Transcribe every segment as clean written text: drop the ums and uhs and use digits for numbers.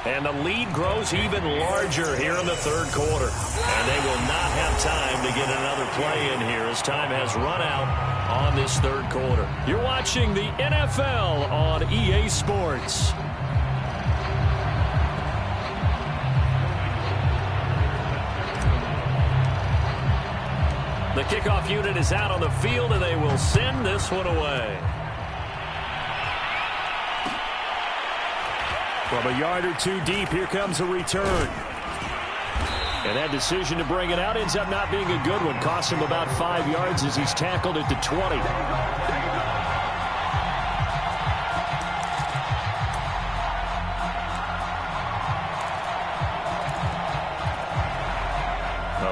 And the lead grows even larger here in the third quarter. And they will not have time to get another play in here as time has run out on this third quarter. You're watching the NFL on EA Sports. The kickoff unit is out on the field, and they will send this one away. From a yard or two deep, here comes a return. And that decision to bring it out ends up not being a good one. Costs him about 5 yards as he's tackled at the 20.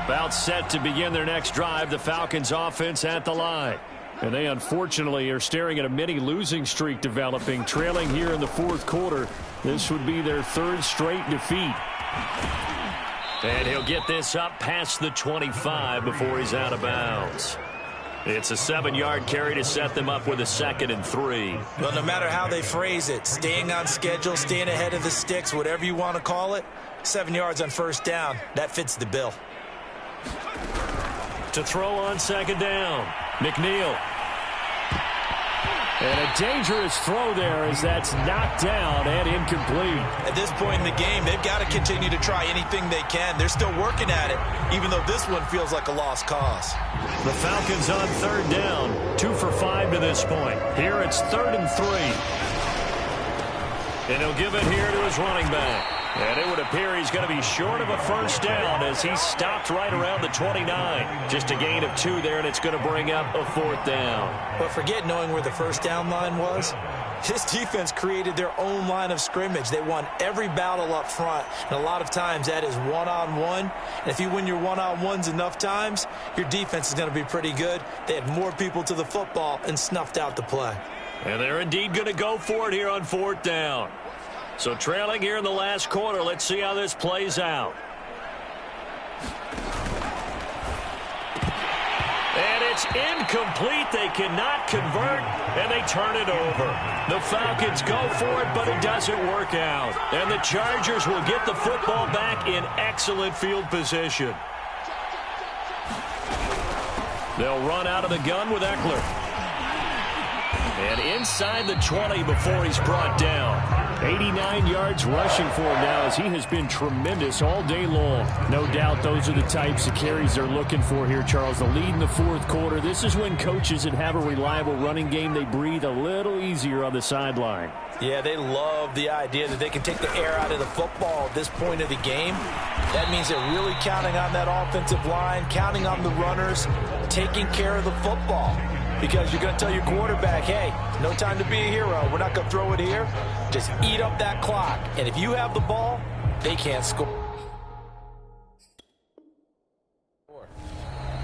About set to begin their next drive, the Falcons offense at the line. And they unfortunately are staring at a mini losing streak developing, trailing here in the fourth quarter. This would be their third straight defeat. And he'll get this up past the 25 before he's out of bounds. It's a 7-yard carry to set them up with a 2nd and 3. Well, no matter how they phrase it, staying on schedule, staying ahead of the sticks, whatever you want to call it, 7 yards on first down, that fits the bill. To throw on 2nd down, McNeil. And a dangerous throw there as that's knocked down and incomplete. At this point in the game, they've got to continue to try anything they can. They're still working at it, even though this one feels like a lost cause. The Falcons on 3rd down, 2 for 5 to this point. Here it's 3rd and 3. And he'll give it here to his running back. And it would appear he's going to be short of a first down as he stopped right around the 29. Just a gain of 2 there, and it's going to bring up a 4th down. But forget knowing where the first down line was. This defense created their own line of scrimmage. They won every battle up front, and a lot of times that is one-on-one. And if you win your one-on-ones enough times, your defense is going to be pretty good. They had more people to the football and snuffed out the play. And they're indeed going to go for it here on 4th down. So trailing here in the last quarter, let's see how this plays out. And it's incomplete. They cannot convert, and they turn it over. The Falcons go for it, but it doesn't work out. And the Chargers will get the football back in excellent field position. They'll run out of the gun with Eckler. And inside the 20 before he's brought down. 89 yards rushing for him now as he has been tremendous all day long. No doubt those are the types of carries they're looking for here, Charles. The lead in the fourth quarter. This is when coaches that have a reliable running game, they breathe a little easier on the sideline. Yeah, they love the idea that they can take the air out of the football at this point of the game. That means they're really counting on that offensive line, counting on the runners, taking care of the football. Because you're going to tell your quarterback, hey, no time to be a hero. We're not going to throw it here. Just eat up that clock. And if you have the ball, they can't score.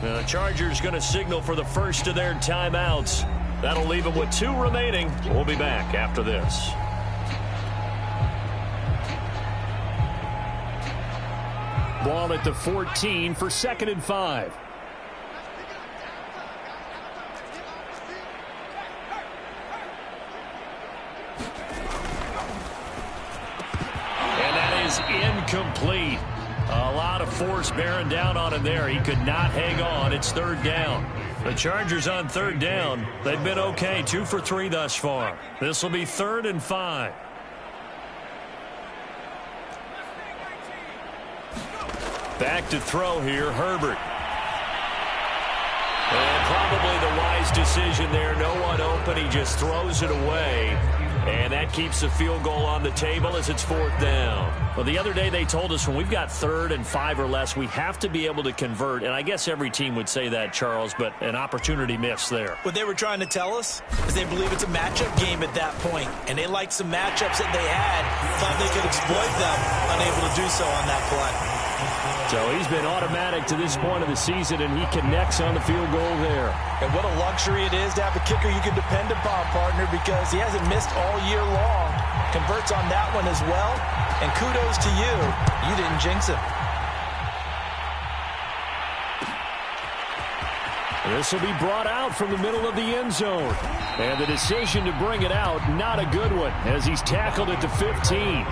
The Chargers going to signal for the first of their timeouts. That'll leave them with 2 remaining. We'll be back after this. Ball at the 14 for 2nd and 5. Incomplete. A lot of force bearing down on him there. He could not hang on. It's 3rd down. The Chargers on 3rd down. They've been okay. 2 for 3 thus far. This will be 3rd and 5. Back to throw here, Herbert. And probably the wise decision there. No one open. He just throws it away. And that keeps the field goal on the table as it's 4th down. Well, the other day they told us when we've got 3rd and 5 or less, we have to be able to convert. And I guess every team would say that, Charles, but an opportunity missed there. What they were trying to tell us is they believe it's a matchup game at that point. And they liked some matchups that they had, thought they could exploit them, unable to do so on that play. So he's been automatic to this point of the season, and he connects on the field goal there. And what a luxury it is to have a kicker you can depend upon, partner, because he hasn't missed all year long. Converts on that one as well. And kudos to you. You didn't jinx him. This will be brought out from the middle of the end zone. And the decision to bring it out, not a good one, as he's tackled at the 15.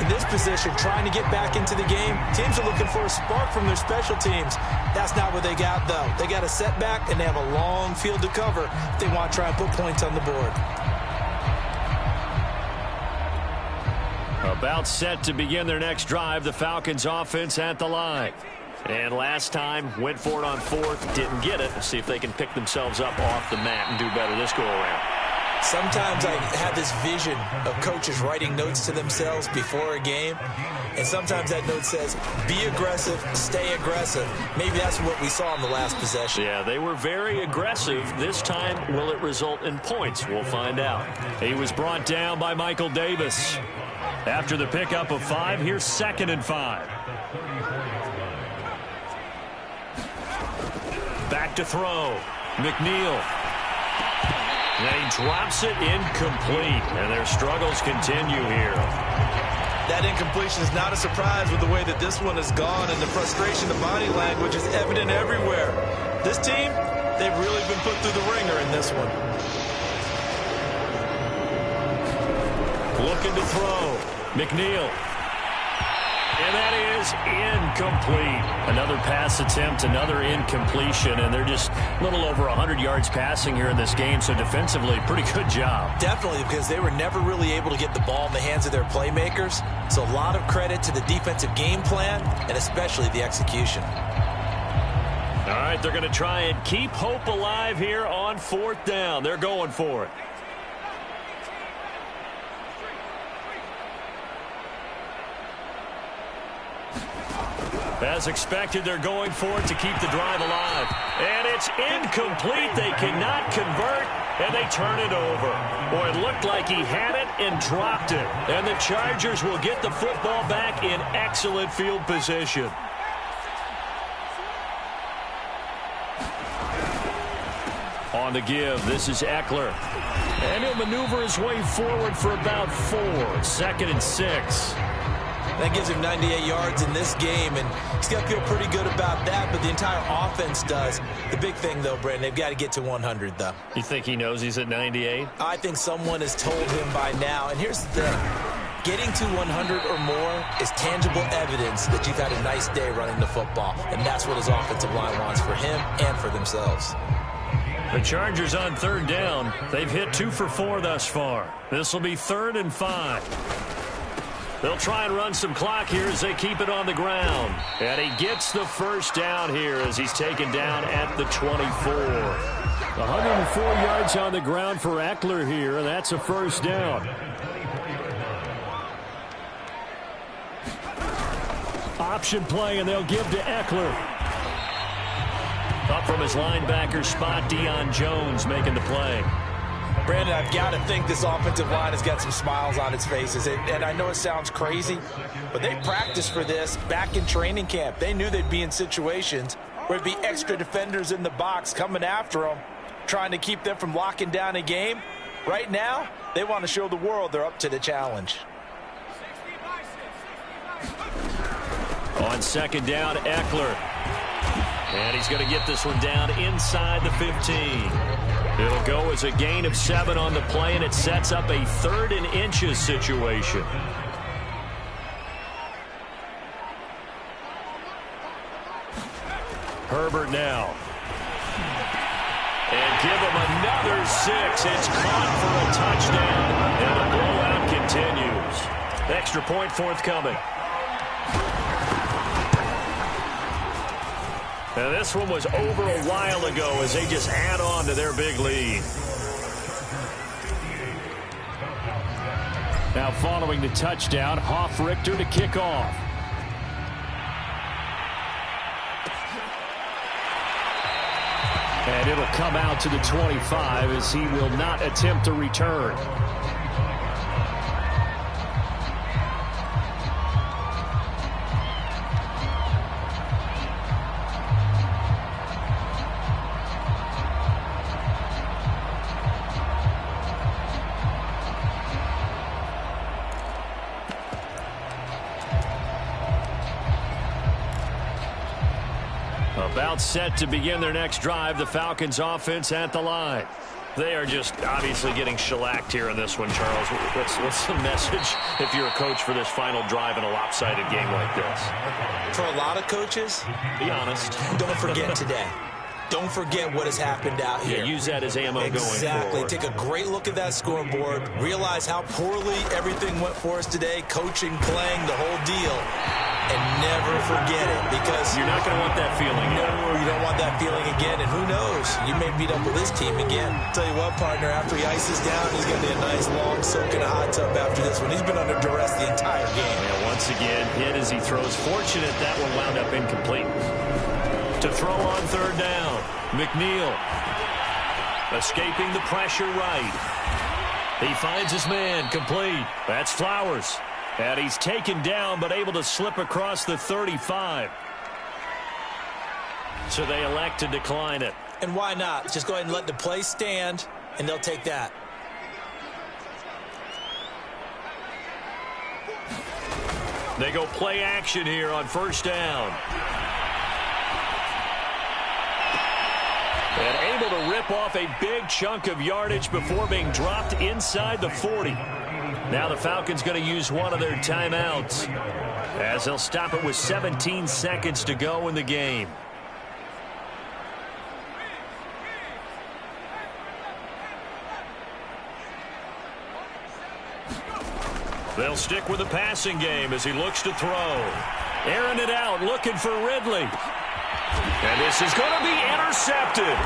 In this position, trying to get back into the game, teams are looking for a spark from their special teams. That's not what they got, though. They got a setback, and they have a long field to cover if they want to try and put points on the board. About set to begin their next drive, the Falcons offense at the line. And last time, went for it on fourth, didn't get it. Let's see if they can pick themselves up off the mat and do better this go-around. Sometimes I have this vision of coaches writing notes to themselves before a game, and sometimes that note says, be aggressive, stay aggressive. Maybe that's what we saw in the last possession. Yeah, they were very aggressive. This time, will it result in points? We'll find out. He was brought down by Michael Davis. After the pickup of 5, here's 2nd and 5. Back to throw. McNeil. And he drops it incomplete. And their struggles continue here. That incompletion is not a surprise with the way that this one has gone, and the frustration, the body language is evident everywhere. This team, they've really been put through the ringer in this one. Looking to throw. McNeil. And that is incomplete. Another pass attempt, another incompletion, and they're just a little over 100 yards passing here in this game, so defensively, pretty good job. Definitely, because they were never really able to get the ball in the hands of their playmakers, so a lot of credit to the defensive game plan and especially the execution. All right, they're going to try and keep hope alive here on 4th down. They're going for it. As expected, they're going for it to keep the drive alive. And it's incomplete. They cannot convert, and they turn it over. Boy, it looked like he had it and dropped it. And the Chargers will get the football back in excellent field position. On the give, this is Eckler. And he'll maneuver his way forward for about 4. 2nd and 6. That gives him 98 yards in this game, and he's got to feel pretty good about that, but the entire offense does. The big thing, though, Brandon, they've got to get to 100, though. You think he knows he's at 98? I think someone has told him by now, and here's the thing. Getting to 100 or more is tangible evidence that you've had a nice day running the football, and that's what his offensive line wants for him and for themselves. The Chargers on 3rd down. They've hit 2 for 4 thus far. This will be 3rd and 5. They'll try and run some clock here as they keep it on the ground. And he gets the first down here as he's taken down at the 24. 104 yards on the ground for Eckler here, and that's a first down. Option play, and they'll give to Eckler. Up from his linebacker spot, Deion Jones making the play. Brandon, I've got to think this offensive line has got some smiles on its faces. And I know it sounds crazy, but they practiced for this back in training camp. They knew they'd be in situations where there'd be extra defenders in the box coming after them, trying to keep them from locking down a game. Right now, they want to show the world they're up to the challenge. On 2nd down, Eckler. And he's going to get this one down inside the 15. It'll go as a gain of 7 on the play, and it sets up a 3rd and inches situation. Herbert now. And give him another 6. It's caught for a touchdown, and the blowout continues. Extra point forthcoming. Now, this one was over a while ago as they just add on to their big lead. Now, following the touchdown, Hofrichter to kick off. And it'll come out to the 25 as he will not attempt to return. About set to begin their next drive, the Falcons offense at the line. They are just obviously getting shellacked here in this one, Charles. What's the message if you're a coach for this final drive in a lopsided game like this? For a lot of coaches, be honest. Don't forget today. Don't forget what has happened out here. Yeah, use that as ammo going forward. Exactly. Take a great look at that scoreboard. Realize how poorly everything went for us today. Coaching, playing, the whole deal. And never forget it, because you're not going to want that feeling again. No, you don't want that feeling again. And who knows? You may meet up with this team again. Tell you what, partner, after he ices down, he's going to be a nice long soak in a hot tub after this one. He's been under duress the entire game. Yeah, once again, hit as he throws. Fortunate that one wound up incomplete. To throw on third down, McNeil escaping the pressure right. He finds his man, complete. That's Flowers. And he's taken down but able to slip across the 35. So they elect to decline it. And why not? Just go ahead and let the play stand, and they'll take that. They go play action here on first down. And able to rip off a big chunk of yardage before being dropped inside the 40. Now the Falcons going to use one of their timeouts as they'll stop it with 17 seconds to go in the game. They'll stick with the passing game as he looks to throw. Airing it out, looking for Ridley. And this is going to be intercepted.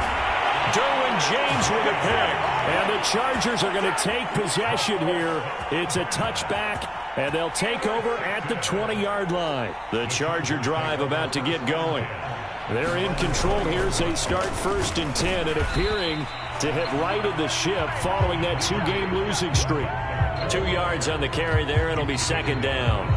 Derwin James with a pick. And the Chargers are going to take possession here. It's a touchback, and they'll take over at the 20-yard line. The Charger drive about to get going. They're in control here as they start 1st and 10 and appearing to have righted the ship following that 2-game losing streak. 2 yards on the carry there, and it'll be second down.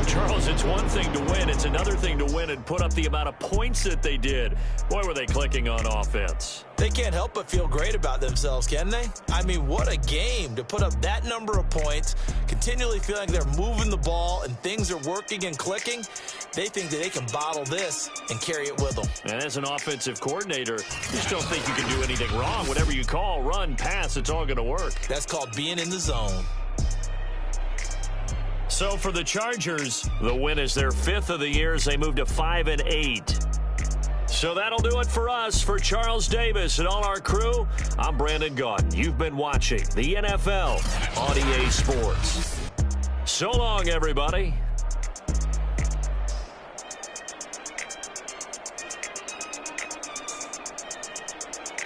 Charles, it's one thing to win. It's another thing to win and put up the amount of points that they did. Boy, were they clicking on offense. They can't help but feel great about themselves, can they? I mean, what a game to put up that number of points, continually feeling like they're moving the ball and things are working and clicking. They think that they can bottle this and carry it with them. And as an offensive coordinator, you just don't think you can do anything wrong. Whatever you call, run, pass, it's all going to work. That's called being in the zone. So for the Chargers, the win is their 5th of the year as they move to 5-8. So that'll do it for us. For Charles Davis and all our crew, I'm Brandon Gaudin. You've been watching the NFL on EA Sports. So long, everybody.